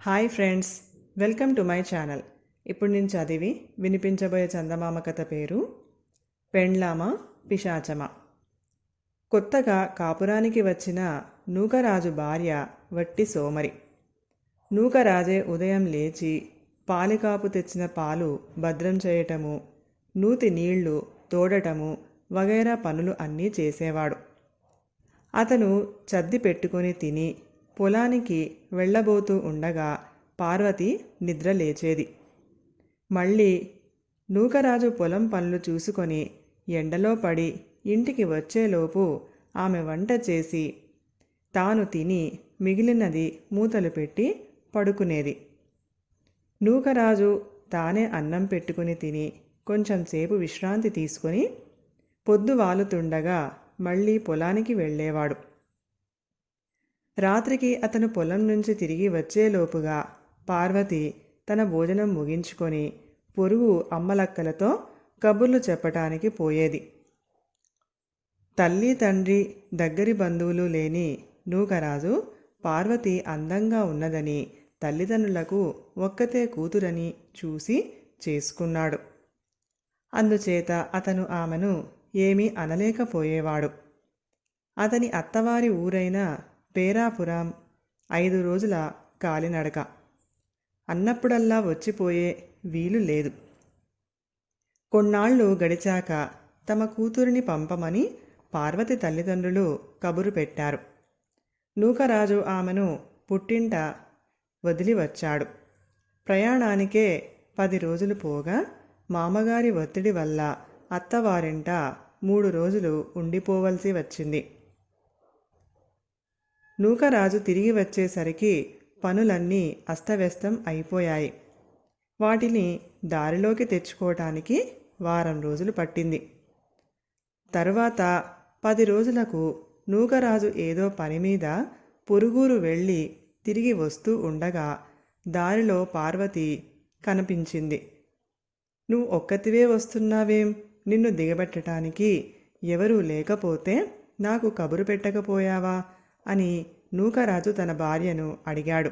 Hi friends, welcome to my channel. ఇప్పుడు నేను చదివి వినిపించబోయే చందమామ కథ పేరు పెండ్లామ పిశాచమ. కొత్తగా కాపురానికి వచ్చిన నూకరాజు భార్య వట్టి సోమరి. నూకరాజే ఉదయం లేచి పాలికాపు తెచ్చిన పాలు భద్రం చేయటము, నూతి నీళ్లు తోడటము వగైరా పనులు అన్నీ చేసేవాడు. అతను చద్ది పెట్టుకొని తిని పొలానికి వెళ్ళబోతూ ఉండగా పార్వతి నిద్ర లేచేది. మళ్ళీ నూకరాజు పొలం పనులు చూసుకొని ఎండలో పడి ఇంటికి వచ్చేలోపు ఆమె వంట చేసి తాను తిని మిగిలినది మూతలు పెట్టి పడుకునేది. నూకరాజు తానే అన్నం పెట్టుకుని తిని కొంచెం సేపు విశ్రాంతి తీసుకొని పొద్దు వాలుతుండగా మళ్ళీ పొలానికి వెళ్ళేవాడు. రాత్రికి అతను పొలం నుంచి తిరిగి వచ్చేలోపుగా పార్వతి తన భోజనం ముగించుకొని పొరుగు అమ్మలక్కలతో కబుర్లు చెప్పటానికి పోయేది. తల్లి తండ్రి దగ్గరి బంధువులు లేని నూకరాజు పార్వతి అందంగా ఉన్నదని తల్లిదండ్రులకు ఒక్కతే కూతురని చూసి చేసుకున్నాడు. అందుచేత అతను ఆమెను ఏమీ అనలేకపోయేవాడు. అతని అత్తవారి ఊరైన పేరాపురం 5 రోజుల కాలినడక. అన్నప్పుడల్లా వచ్చిపోయే వీలు లేదు. కొన్నాళ్ళు గడిచాక తమ కూతురిని పంపమని పార్వతి తల్లిదండ్రులు కబురు పెట్టారు. నూకరాజు ఆమెను పుట్టింట వదిలి వచ్చాడు. ప్రయాణానికే 10 రోజులు పోగా మామగారి ఒత్తిడి వల్ల అత్తవారింట 3 రోజులు ఉండిపోవలసి వచ్చింది. నూకరాజు తిరిగి వచ్చేసరికి పనులన్నీ అస్తవ్యస్తం అయిపోయాయి. వాటిని దారిలోకి తెచ్చుకోవటానికి వారం రోజులు పట్టింది. తరువాత 10 రోజులకు నూకరాజు ఏదో పని మీద పొరుగురు వెళ్ళి తిరిగి వస్తూ ఉండగా దారిలో పార్వతి కనిపించింది. నువ్వు ఒక్కతివే వస్తున్నావేం? నిన్ను దిగబెట్టడానికి ఎవరూ లేకపోతే నాకు కబురు పెట్టకపోయావా అని నూకరాజు తన భార్యను అడిగాడు.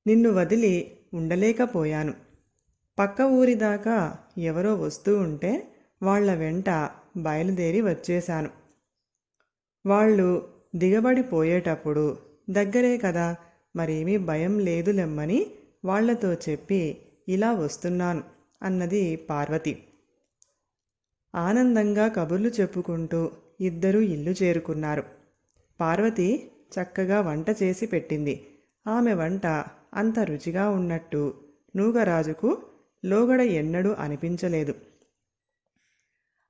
నిన్ను వదిలి ఉండలేకపోయాను. పక్క ఊరిదాకా ఎవరో వస్తూ ఉంటే వాళ్ల వెంట బయలుదేరి వచ్చేశాను. వాళ్ళు దిగబడిపోయేటప్పుడు దగ్గరే కదా, మరేమీ భయం లేదులెమ్మని వాళ్లతో చెప్పి ఇలా వస్తున్నాను అన్నది పార్వతి. ఆనందంగా కబుర్లు చెప్పుకుంటూ ఇద్దరూ ఇల్లు చేరుకున్నారు. పార్వతి చక్కగా వంట చేసి పెట్టింది. ఆమె వంట అంత రుచిగా ఉన్నట్టు నూకరాజుకు లోగడ ఎన్నడూ అనిపించలేదు.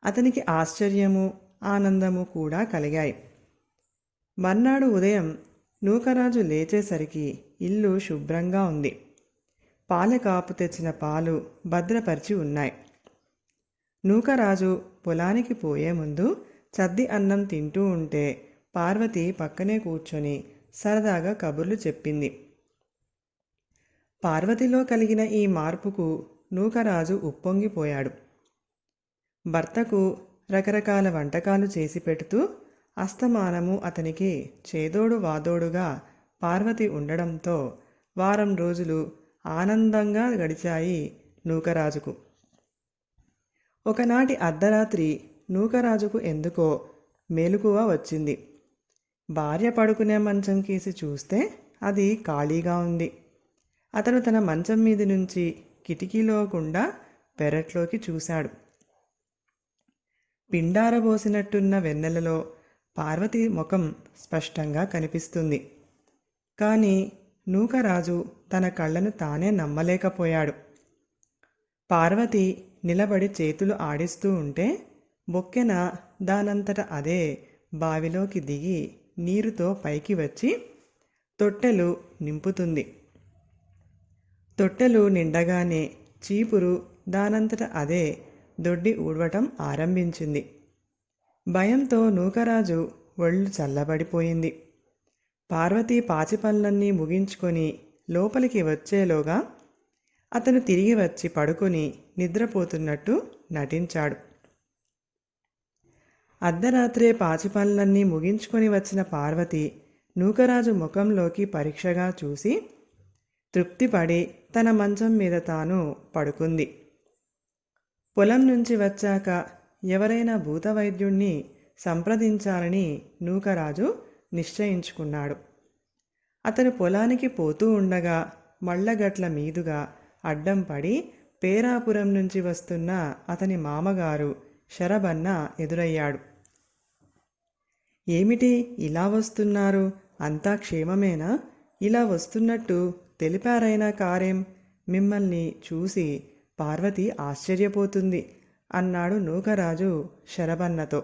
అతనికి ఆశ్చర్యము ఆనందము కూడా కలిగాయి. మర్నాడు ఉదయం నూకరాజు లేచేసరికి ఇల్లు శుభ్రంగా ఉంది. పాలకాపు తెచ్చిన పాలు భద్రపరిచి ఉన్నాయి. నూకరాజు పొలానికి పోయే ముందు చద్ది అన్నం తింటూ ఉంటే పార్వతి పక్కనే కూర్చొని సరదాగా కబుర్లు చెప్పింది. పార్వతిలో కలిగిన ఈ మార్పుకు నూకరాజు ఉప్పొంగిపోయాడు. భర్తకు రకరకాల వంటకాలు చేసి పెడుతూ అస్తమానము అతనికి చేదోడు వాదోడుగా పార్వతి ఉండడంతో వారం రోజులు ఆనందంగా గడిచాయి నూకరాజుకు. ఒకనాటి అర్ధరాత్రి నూకరాజుకు ఎందుకో మెలకువ వచ్చింది. భార్య పడుకునే మంచం కేసి చూస్తే అది ఖాళీగా ఉంది. అతను తన మంచం మీద నుంచి కిటికీలో గుండా పెరట్లోకి చూశాడు. పిండారబోసినట్టున్న వెన్నెలలో పార్వతి ముఖం స్పష్టంగా కనిపిస్తుంది. కానీ నూకరాజు తన కళ్ళను తానే నమ్మలేకపోయాడు. పార్వతి నిలబడి చేతులు ఆడిస్తూ ఉంటే బొక్కెన దానంతట అదే బావిలోకి దిగి నీరుతో పైకి వచ్చి తొట్టెలు నింపుతుంది. తొట్టెలు నిండగానే చీపురు దానంతట అదే దొడ్డి ఊడవటం ఆరంభించింది. భయంతో నూకరాజు ఒళ్ళు చల్లబడిపోయింది. పార్వతి పాచి పనులన్నీ ముగించుకొని లోపలికి వచ్చేలోగా అతను తిరిగి వచ్చి పడుకొని నిద్రపోతున్నట్టు నటించాడు. అర్ధరాత్రే పాచి పనులన్నీ ముగించుకొని వచ్చిన పార్వతి నూకరాజు ముఖంలోకి పరీక్షగా చూసి తృప్తిపడి తన మంచం మీద తాను పడుకుంది. పొలం నుంచి వచ్చాక ఎవరైనా భూతవైద్యుణ్ణి సంప్రదించాలని నూకరాజు నిశ్చయించుకున్నాడు. అతను పొలానికి పోతూ ఉండగా మళ్ళగట్ల మీదుగా అడ్డం పడి పేరాపురం నుంచి వస్తున్న అతని మామగారు శరభన్న ఎదురయ్యాడు. ఏమిటి ఇలా వస్తున్నారు? అంతా క్షేమమేనా? ఇలా వస్తున్నట్టు తెలిపారైనా కారేం? మిమ్మల్ని చూసి పార్వతి ఆశ్చర్యపోతుంది అన్నాడు నూకరాజు శరభన్నతో.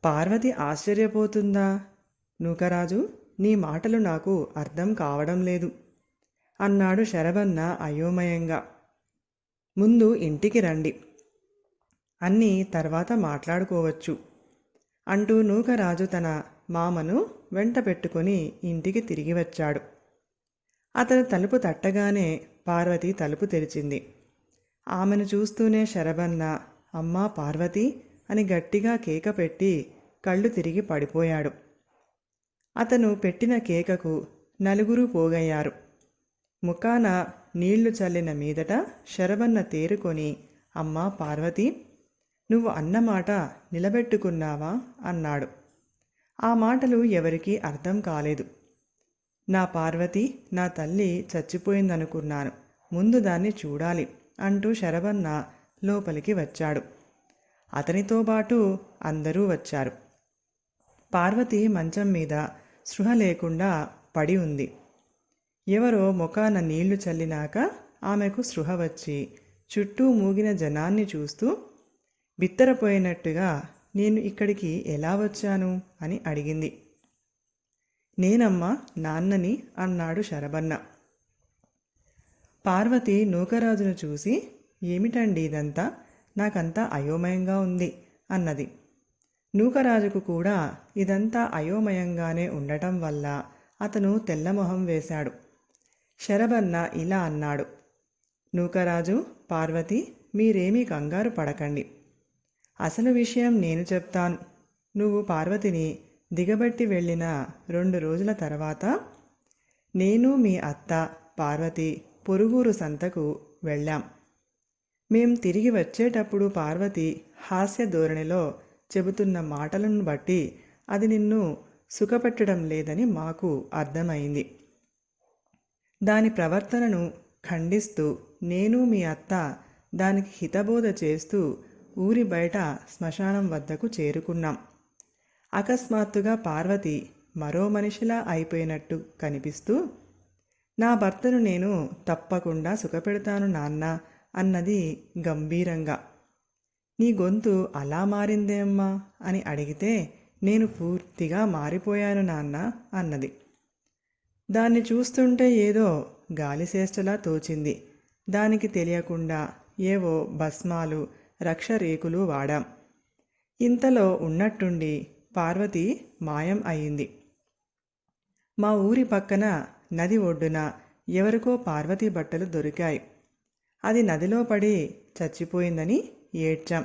పార్వతి ఆశ్చర్యపోతుందా? నూకరాజు, నీ మాటలు నాకు అర్థం కావడం లేదు అన్నాడు శరభన్న అయోమయంగా. ముందు ఇంటికి రండి, అన్నీ తర్వాత మాట్లాడుకోవచ్చు అంటూ నూకరాజు తన మామను వెంట పెట్టుకుని ఇంటికి తిరిగి వచ్చాడు. అతను తలుపు తట్టగానే పార్వతి తలుపు తెరిచింది. ఆమెను చూస్తూనే శరభన్న అమ్మా పార్వతి అని గట్టిగా కేక పెట్టి కళ్ళు తిరిగి పడిపోయాడు. అతను పెట్టిన కేకకు నలుగురు పోగయ్యారు. ముఖాన నీళ్లు చల్లిన మీదట శరభన్న తేరుకొని అమ్మా పార్వతి, నువ్వు అన్నమాట నిలబెట్టుకున్నావా అన్నాడు. ఆ మాటలు ఎవరికీ అర్థం కాలేదు. నా పార్వతి, నా తల్లి చచ్చిపోయిందనుకున్నాను, ముందు దాన్ని చూడాలి అంటూ శరభన్న లోపలికి వచ్చాడు. అతనితో పాటు అందరూ వచ్చారు. పార్వతి మంచం మీద స్పృహ లేకుండా పడి ఉంది. ఎవరో ముఖాన నీళ్లు చల్లినాక ఆమెకు స్పృహ వచ్చి చుట్టూ మూగిన జనాన్ని చూస్తూ బిత్తరపోయినట్టుగా నేను ఇక్కడికి ఎలా వచ్చాను అని అడిగింది. నేనమ్మా నాన్నని అన్నాడు శరభన్న. పార్వతి నూకరాజును చూసి ఏమిటండి ఇదంతా, నాకంతా అయోమయంగా ఉంది అన్నది. నూకరాజుకు కూడా ఇదంతా అయోమయంగానే ఉండటం వల్ల అతను తెల్లమొహం వేశాడు. శరభన్న ఇలా అన్నాడు. నూకరాజు, పార్వతి, మీరేమీ కంగారు పడకండి. అసలు విషయం నేను చెప్తాను. నువ్వు పార్వతిని దిగబట్టి వెళ్ళిన 2 రోజుల తర్వాత నేను మీ అత్త పార్వతి పొరుగురు సంతకు వెళ్ళాం. మేం తిరిగి వచ్చేటప్పుడు పార్వతి హాస్య ధోరణిలో చెబుతున్న మాటలను బట్టి అది నిన్ను సుఖపెట్టడం లేదని మాకు అర్థమైంది. దాని ప్రవర్తనను ఖండిస్తూ నేను మీ అత్త దానికి హితబోధ చేస్తూ ఊరి బయట శ్మశానం వద్దకు చేరుకున్నాం. అకస్మాత్తుగా పార్వతి మరో మనిషిలా అయిపోయినట్టు కనిపిస్తూ నా భర్తను నేను తప్పకుండా సుఖపెడతాను నాన్న అన్నది గంభీరంగా. నీ గొంతు అలా మారిందేమ్మా అని అడిగితే నేను పూర్తిగా మారిపోయాను నాన్న అన్నది. దాన్ని చూస్తుంటే ఏదో గాలిశేష్టలా తోచింది. దానికి తెలియకుండా ఏవో భస్మాలు రక్షరేకులు వాడాం. ఇంతలో ఉన్నట్టుండి పార్వతి మాయం అయింది. మా ఊరి పక్కన నది ఒడ్డున ఎవరికో పార్వతి బట్టలు దొరికాయి. అది నదిలో పడి చచ్చిపోయిందని ఏడ్చాం.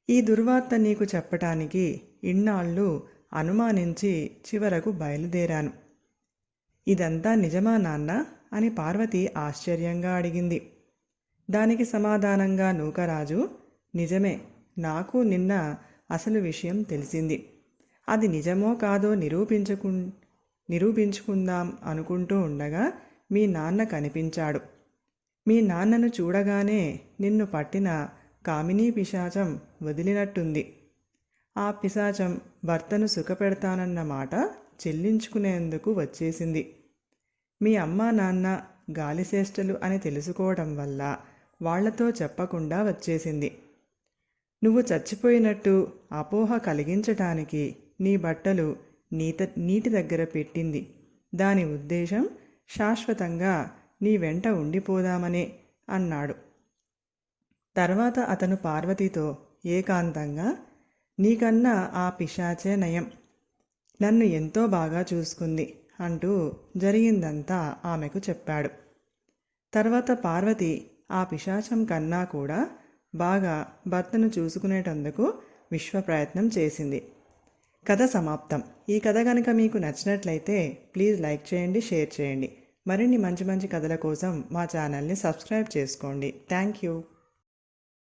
ఈ దుర్వార్త నీకు చెప్పటానికి ఇన్నాళ్ళు అనుమానించి చివరకు బయలుదేరాను. ఇదంతా నిజమా నాన్న అని పార్వతి ఆశ్చర్యంగా అడిగింది. దానికి సమాధానంగా నూకరాజు, నిజమే, నాకు నిన్న అసలు విషయం తెలిసింది. అది నిజమో కాదో నిరూపించుకుందాం అనుకుంటూ ఉండగా మీ నాన్న కనిపించాడు. మీ నాన్నను చూడగానే నిన్ను పట్టిన కామినీ పిశాచం వదిలినట్టుంది. ఆ పిశాచం భర్తను సుఖపెడతానన్న మాట చెల్లించుకునేందుకు వచ్చేసింది. మీ అమ్మా నాన్న గాలిశేష్టలు అని తెలుసుకోవడం వల్ల వాళ్లతో చెప్పకుండా వచ్చేసింది. నువ్వు చచ్చిపోయినట్టు అపోహ కలిగించటానికి నీ బట్టలు నీటి దగ్గర పెట్టింది. దాని ఉద్దేశం శాశ్వతంగా నీ వెంట ఉండిపోదామనే అన్నాడు. తర్వాత అతను పార్వతితో ఏకాంతంగా, నీకన్నా ఆ పిశాచే నయం, నన్ను ఎంతో బాగా చూసుకుంది అంటూ జరిగిందంతా ఆమెకు చెప్పాడు. తర్వాత పార్వతి ఆ పిశాచం కన్నా కూడా బాగా భర్తను చూసుకునేటందుకు విశ్వప్రయత్నం చేసింది. కథ సమాప్తం. ఈ కథ కనుక మీకు నచ్చినట్లయితే ప్లీజ్ లైక్ చేయండి, షేర్ చేయండి. మరిన్ని మంచి మంచి కథల కోసం మా ఛానల్ని సబ్స్క్రైబ్ చేసుకోండి. Thank you.